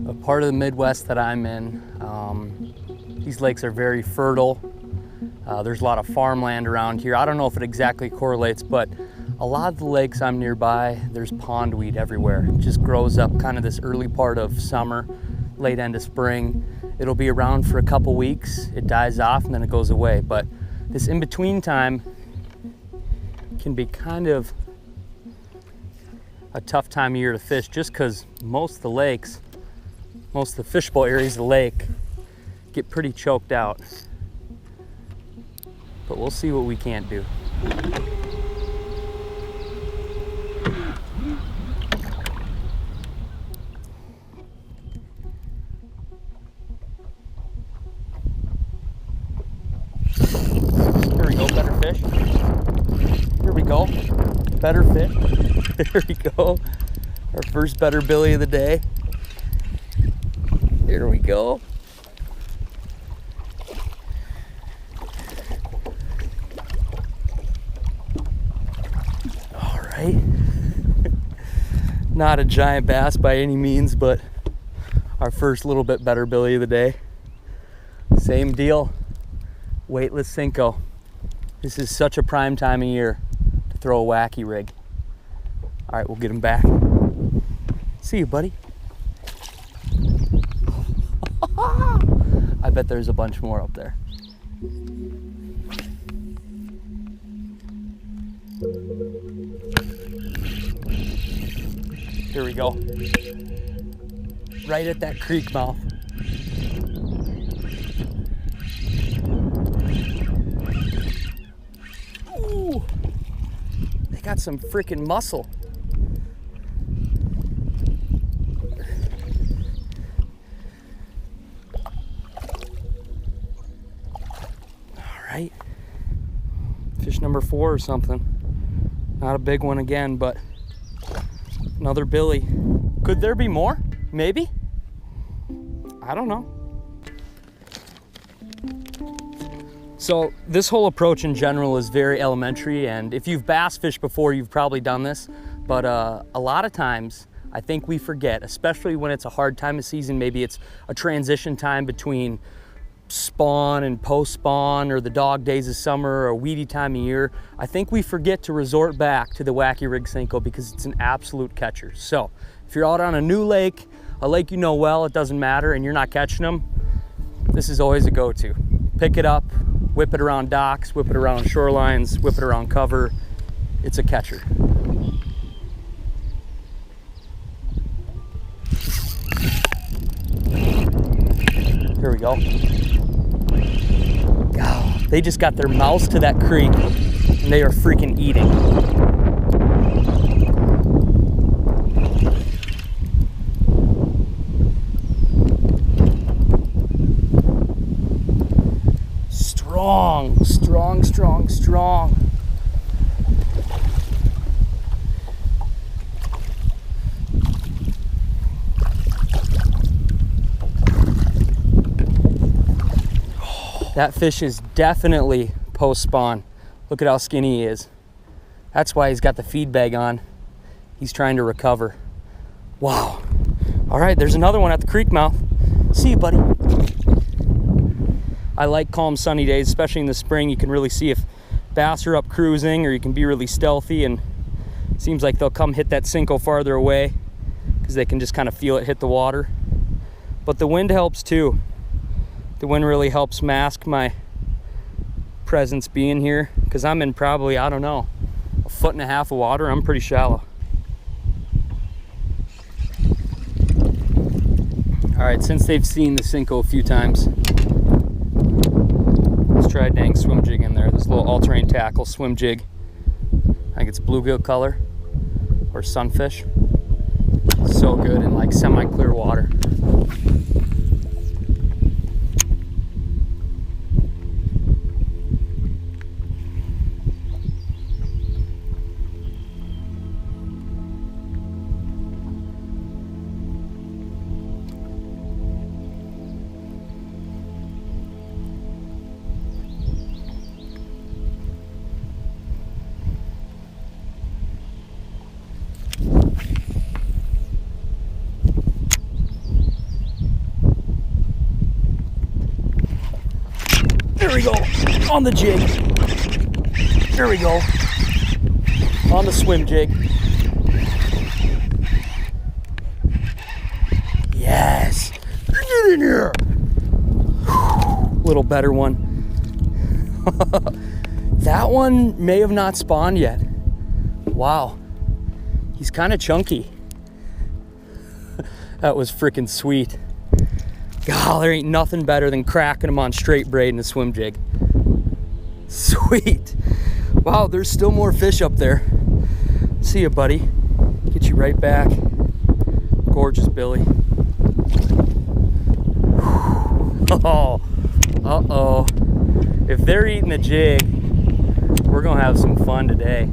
A part of the Midwest that I'm in, these lakes are very fertile. There's a lot of farmland around here. I don't know if it exactly correlates, but a lot of the lakes I'm nearby, there's pondweed everywhere. It just grows up kind of this early part of summer, late end of spring. It'll be around for a couple weeks, it dies off, and then it goes away. But this in-between time can be kind of a tough time of year to fish, just because most of the lakes, most of the fishbowl areas of the lake get pretty choked out. But we'll see what we can't do. Here we go, better fish. Here we go, better fish. There we go, our first better billy of the day. Here we go. All right. Not a giant bass by any means, but our first little bit better billy of the day. Same deal, weightless Cinco. This is such a prime time of year to throw a wacky rig. All right, we'll get him back. See you, buddy. I bet there's a bunch more up there. Here we go. Right at that creek mouth. Ooh, they got some freaking muscle. Fish number 4 or something. Not a big one again, but another billy. Could there be more? Maybe? I don't know. So this whole approach in general is very elementary, and if you've bass fished before, you've probably done this, but a lot of times I think we forget, especially when it's a hard time of season, maybe it's a transition time between spawn and post-spawn, or the dog days of summer, or a weedy time of year. I think we forget to resort back to the wacky rig Cinco because it's an absolute catcher. So if you're out on a new lake, a lake you know well, it doesn't matter, and you're not catching them, this is always a go-to. Pick it up, whip it around docks, whip it around shorelines, whip it around cover. It's a catcher. Here we go. Oh, they just got their mouths to that creek and they are freaking eating. Strong, strong, strong, strong. That fish is definitely post-spawn. Look at how skinny he is. That's why he's got the feed bag on. He's trying to recover. Wow. All right, there's another one at the creek mouth. See you, buddy. I like calm, sunny days, especially in the spring. You can really see if bass are up cruising, or you can be really stealthy, and it seems like they'll come hit that Cinco farther away because they can just kind of feel it hit the water. But the wind helps too. The wind really helps mask my presence being here, because I'm in probably, I don't know, 1.5 foot of water. I'm pretty shallow. All right, since they've seen the Cinco a few times, let's try a dang swim jig in there. This little all-terrain tackle swim jig. I think it's bluegill color or sunfish. So good in like semi-clear water. we go. On the jig. There we go. On the swim jig. Yes. Get in here. Little better one. That one may have not spawned yet. Wow. He's kind of chunky. That was freaking sweet. God, there ain't nothing better than cracking them on straight braid in a swim jig. Sweet. Wow, there's still more fish up there. See ya, buddy. Get you right back. Gorgeous Billy. Oh, uh-oh. If they're eating the jig, we're gonna have some fun today.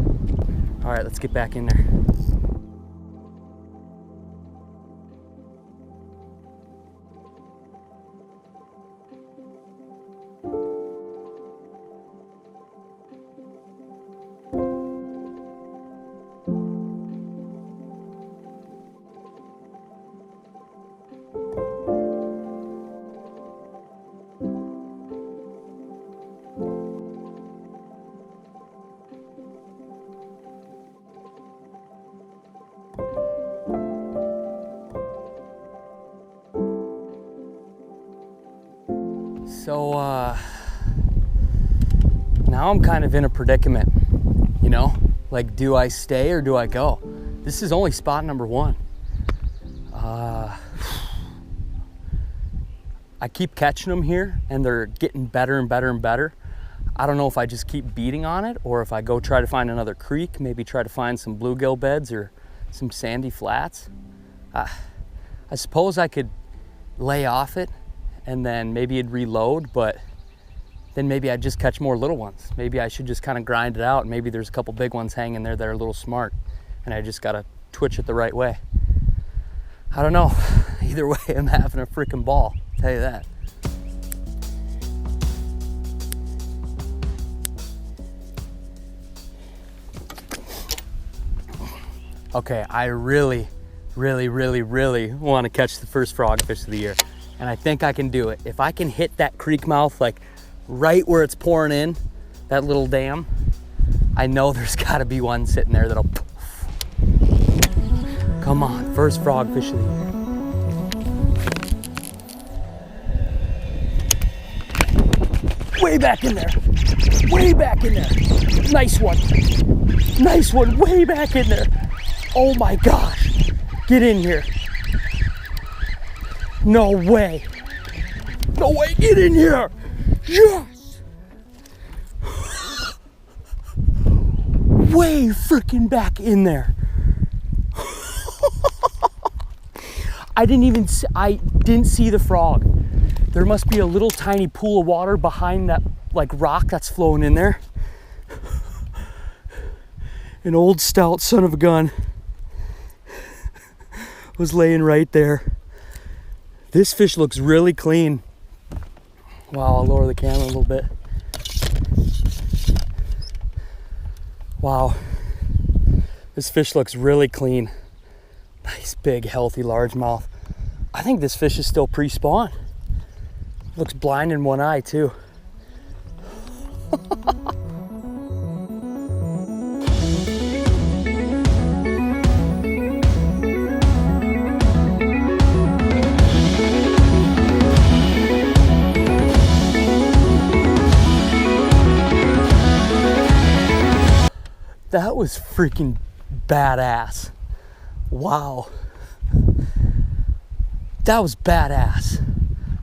All right, let's get back in there. So now I'm kind of in a predicament, you know, like, do I stay or do I go? This is only spot number one. I keep catching them here and they're getting better and better and better. I don't know if I just keep beating on it or if I go try to find another creek, maybe try to find some bluegill beds or some sandy flats. I suppose I could lay off it and then maybe it'd reload, but then maybe I'd just catch more little ones. Maybe I should just kind of grind it out. Maybe there's a couple big ones hanging there that are a little smart and I just gotta twitch it the right way. I don't know. Either way, I'm having a freaking ball, I'll tell you that. Okay, I really want to catch the first frogfish of the year. And I think I can do it. If I can hit that creek mouth, like right where it's pouring in, that little dam, I know there's gotta be one sitting there that'll poof. Come on, first frogfish of the year. Way back in there, way back in there. Nice one, way back in there. Oh my gosh, get in here. No way. No way, get in here. Yes. Way freaking back in there. I didn't see the frog. There must be a little tiny pool of water behind that like rock that's flowing in there. An old stout son of a gun was laying right there. This fish looks really clean. Wow, I'll lower the camera a little bit. Wow, this fish looks really clean. Nice, big, healthy, largemouth. I think this fish is still pre-spawn. Looks blind in one eye too. That was freaking badass. Wow. That was badass.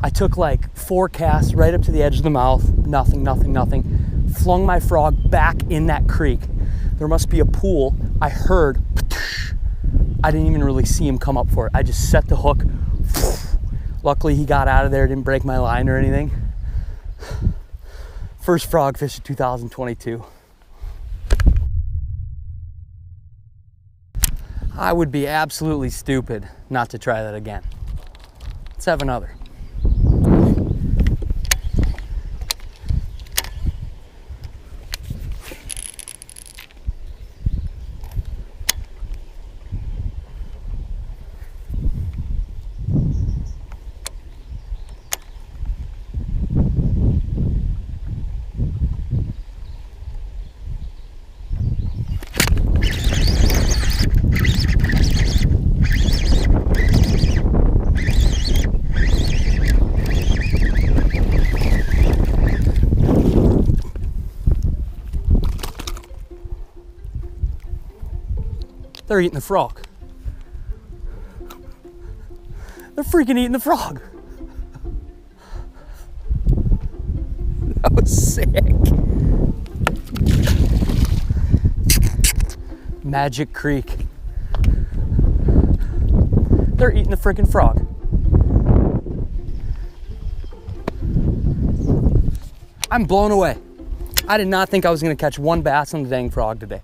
I took like 4 casts right up to the edge of the mouth. Nothing. Flung my frog back in that creek. There must be a pool. I heard, I didn't even really see him come up for it. I just set the hook. Luckily he got out of there, didn't break my line or anything. First frogfish of 2022. I would be absolutely stupid not to try that again. Let's have another. They're eating the frog. They're freaking eating the frog. That was sick. Magic Creek. They're eating the freaking frog. I'm blown away. I did not think I was gonna catch one bass on the dang frog today.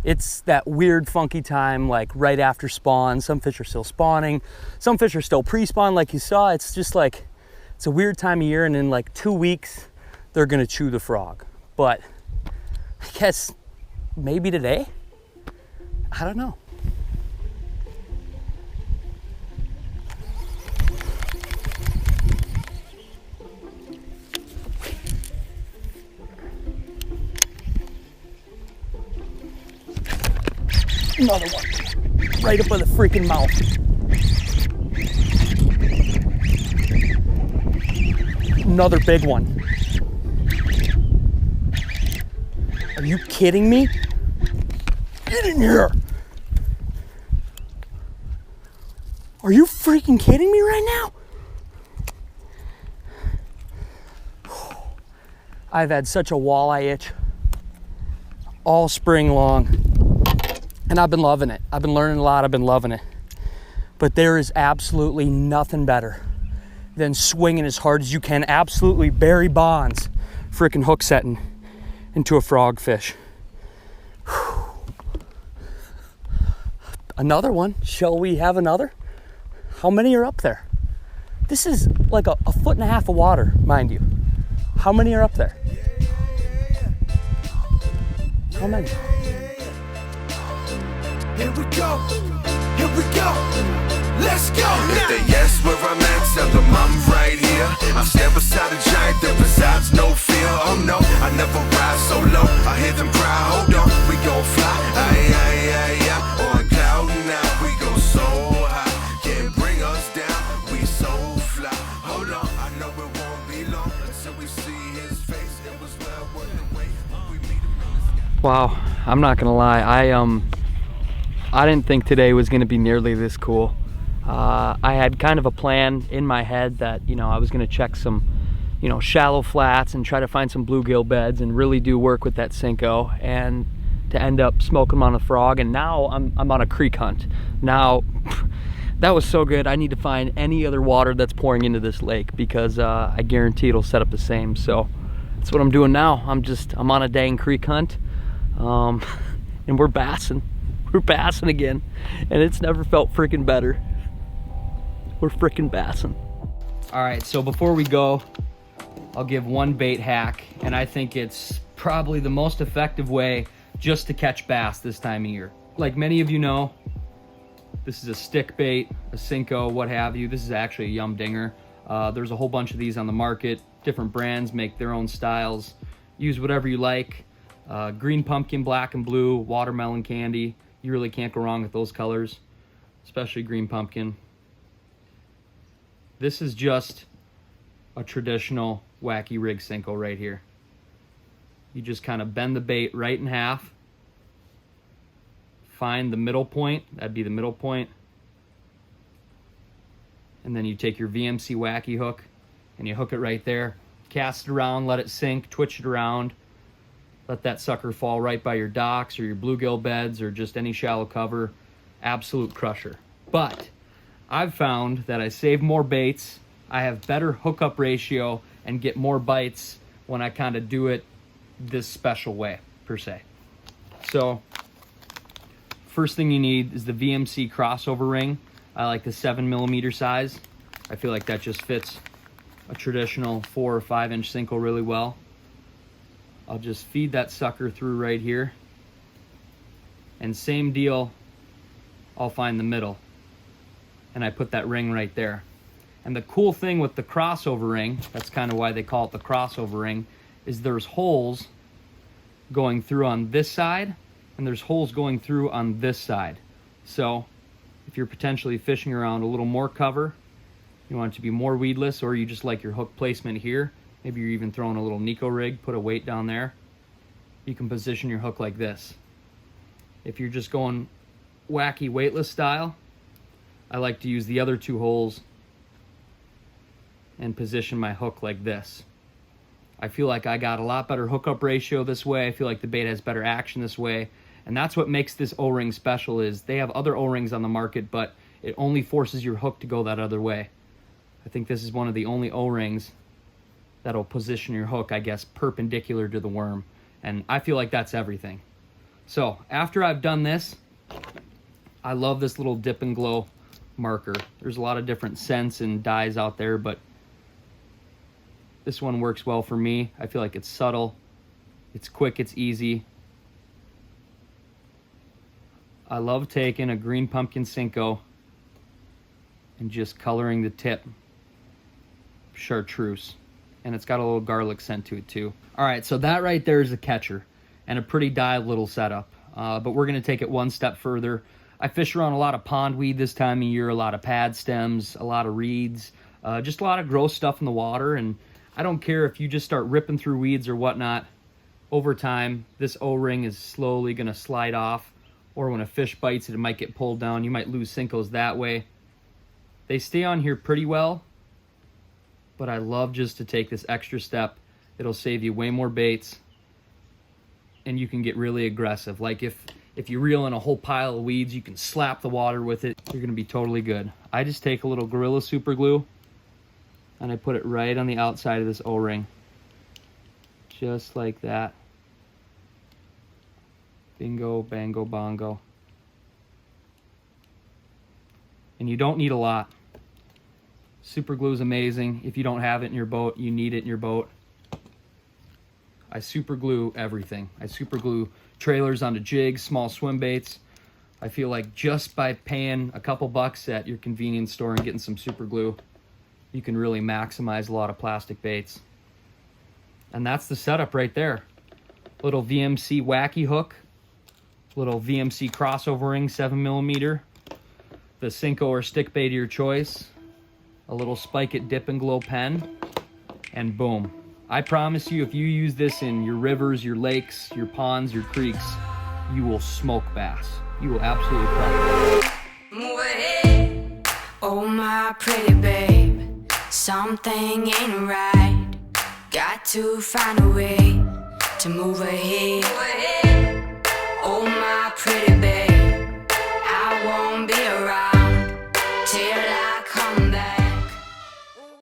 It's that weird funky time, like right after spawn. Some fish are still spawning. Some fish are still pre-spawn like you saw. It's just like, it's a weird time of year, and in like 2 weeks, they're gonna chew the frog. But I guess maybe today? I don't know. Another one, right up by the freaking mouth. Another big one. Are you kidding me? Get in here. Are you freaking kidding me right now? I've had such a walleye itch all spring long. And I've been loving it. I've been learning a lot. I've been loving it. But there is absolutely nothing better than swinging as hard as you can. Absolutely Barry Bonds freaking hook setting into a frogfish. Another one. Shall we have another? How many are up there? This is like a 1.5 foot of water, mind you. How many are up there? How many? Here we go, let's go. If they yes where I'm at, tell them I'm right here. I'm standing beside a giant that resides no fear. Oh no, I never ride so low. I hear them cry, hold on, we gon' fly. Aye, aye, aye, aye. On cloud now, we go so high. Can't bring us down, we so fly. Hold on, I know it won't be long until we see his face. It was well worth the wait. We meet him in the sky. Wow, I'm not gonna lie. I didn't think today was going to be nearly this cool. I had kind of a plan in my head that, you know, I was going to check some, you know, shallow flats and try to find some bluegill beds and really do work with that Cinco, and to end up smoking them on a frog. And now I'm on a creek hunt. Now, that was so good. I need to find any other water that's pouring into this lake, because I guarantee it'll set up the same. So that's what I'm doing now. I'm on a dang creek hunt, and we're bassing. We're bassing again, and it's never felt freaking better. We're freaking bassing. All right, so before we go, I'll give one bait hack, and I think it's probably the most effective way just to catch bass this time of year. Like many of you know, this is a stick bait, a Cinco, what have you. This is actually a Yum Dinger. There's a whole bunch of these on the market. Different brands make their own styles. Use whatever you like. Green pumpkin, black and blue, watermelon candy. You really can't go wrong with those colors, especially green pumpkin. This is just a traditional wacky rig Cinco right here. You just kind of bend the bait right in half, find the middle point, that'd be the middle point, and then you take your VMC wacky hook and you hook it right there, cast it around, let it sink, twitch it around. Let that sucker fall right by your docks or your bluegill beds or just any shallow cover. Absolute crusher. But I've found that I save more baits, I have better hookup ratio, and get more bites when I kind of do it this special way, per se. So, first thing you need is the VMC crossover ring. I like the 7mm size. I feel like that just fits a traditional 4 or 5 inch Cinco really well. I'll just feed that sucker through right here. And same deal, I'll find the middle. And I put that ring right there. And the cool thing with the crossover ring, that's kind of why they call it the crossover ring, is there's holes going through on this side, and there's holes going through on this side. So if you're potentially fishing around a little more cover, you want it to be more weedless, or you just like your hook placement here, maybe you're even throwing a little Nico rig, put a weight down there, you can position your hook like this. If you're just going wacky weightless style, I like to use the other 2 holes and position my hook like this. I feel like I got a lot better hookup ratio this way. I feel like the bait has better action this way. And that's what makes this O-ring special, is they have other O-rings on the market, but it only forces your hook to go that other way. I think this is one of the only O-rings that'll position your hook, I guess, perpendicular to the worm. And I feel like that's everything. So after I've done this, I love this little dip and glow marker. There's a lot of different scents and dyes out there, but this one works well for me. I feel like it's subtle, it's quick, it's easy. I love taking a green pumpkin Cinco and just coloring the tip chartreuse. And it's got a little garlic scent to it too. All right, so that right there is a catcher and a pretty dialed little setup. But we're gonna take it one step further. I fish around a lot of pondweed this time of year, a lot of pad stems, a lot of reeds, just a lot of gross stuff in the water. And I don't care if you just start ripping through weeds or whatnot. Over time, this O-ring is slowly gonna slide off, or when a fish bites it, it might get pulled down. You might lose Cincos that way. They stay on here pretty well, but I love just to take this extra step. It'll save you way more baits, and you can get really aggressive. Like if you reel in a whole pile of weeds, you can slap the water with it. You're gonna be totally good. I just take a little Gorilla Super Glue and I put it right on the outside of this O-ring. Just like that. Bingo, bango, bongo. And you don't need a lot. Super glue is amazing. If you don't have it in your boat, you need it in your boat. I super glue everything. I super glue trailers onto jigs, small swim baits. I feel like just by paying a couple bucks at your convenience store and getting some super glue, you can really maximize a lot of plastic baits. And that's the setup right there. Little VMC wacky hook, little VMC crossover ring, 7mm, the Cinco or stick bait of your choice, a little Spike It Dip and Glow pen, and boom. I promise you, if you use this in your rivers, your lakes, your ponds, your creeks, you will smoke bass. You will absolutely crush. Move ahead, oh my pretty babe, something ain't right. Got to find a way to move ahead.